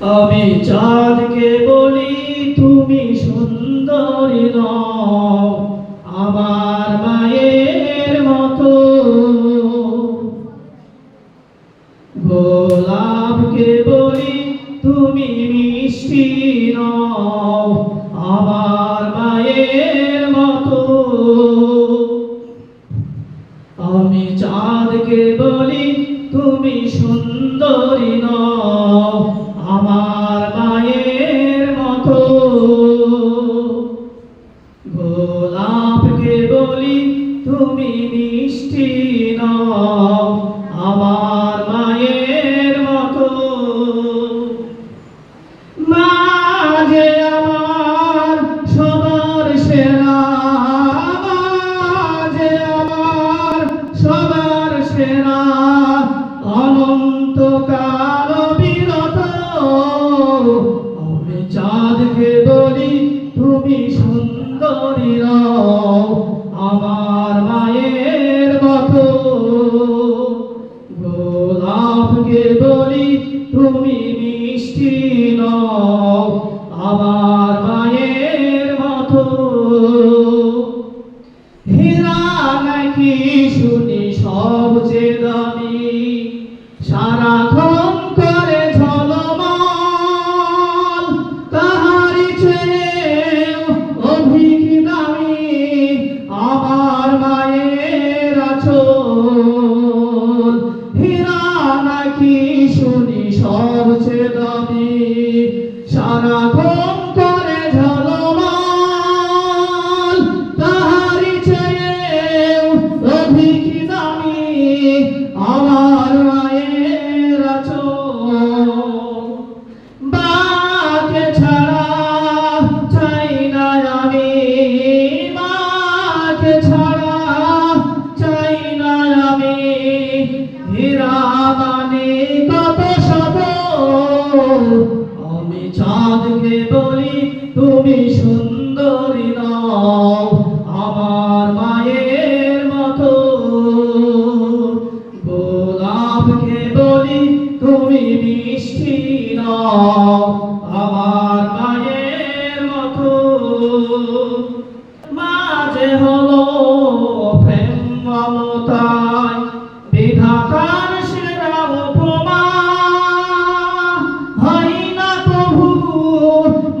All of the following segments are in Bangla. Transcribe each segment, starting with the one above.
আমি চাঁদকে বলি তুমি সুন্দরী নও আমার মায়ের মতো। গোলাপকে বলি তুমি মিষ্টি নও আমার মায়ের মতো। আমি চাঁদকে বলি তুমি সুন্দরী নও আমার মায়ের মতো। গোলাপকে বলি তুমি মিষ্টি নও আমার মায়ের মতো। মাঝে আমার সবার সেরা, মাঝে আমার সবার সেরা, অনন্তকাল বিরত। আমি চাঁদকে বলি তুমি সুন্দরী নও আমার মায়ের মতো। গোলাপকে বলি তুমি মিষ্টি নও আমার মায়ের মতো। হীরা নাকি শুনি সবচেয়ে দামি, সারাক্ষণ করে ঝলমল, তাহারি চেয়েও অধিক দামি আমার মায়ের আঁচল। হীরা নাকি শুনি সবচেয়ে দামি, সারাক্ষণ করে ঝলমল, তাহারি চেয়েও অধিক দামি আমার মায়ের আঁচল। মাকে ছাড়া চাই না আমি, মাকে ছাড়া চাই না আমি, হীরা মানে কত শত। আমি চাঁদকে বলি তুমি সুন্দরী নও আমার মায়ের মতো। গোলাপকে বলি তুমি মিষ্টি নও আমার মায়ের মতো। মাঝে হলো প্রেম মমতায় বিধাতার সেরা উপমা, হয় না প্রভু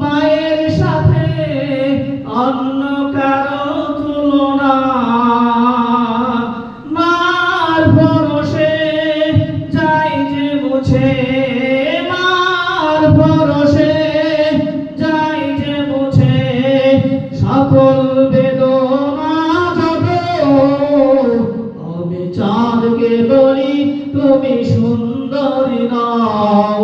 মায়ের সাথে অন্য কারো তুলনা। মার পরশে যাই যে মুছে, মার পরশে যাই যে মুছে সকল বেদনা যত। আমি চাঁদকে বলি তুমি সুন্দরী নও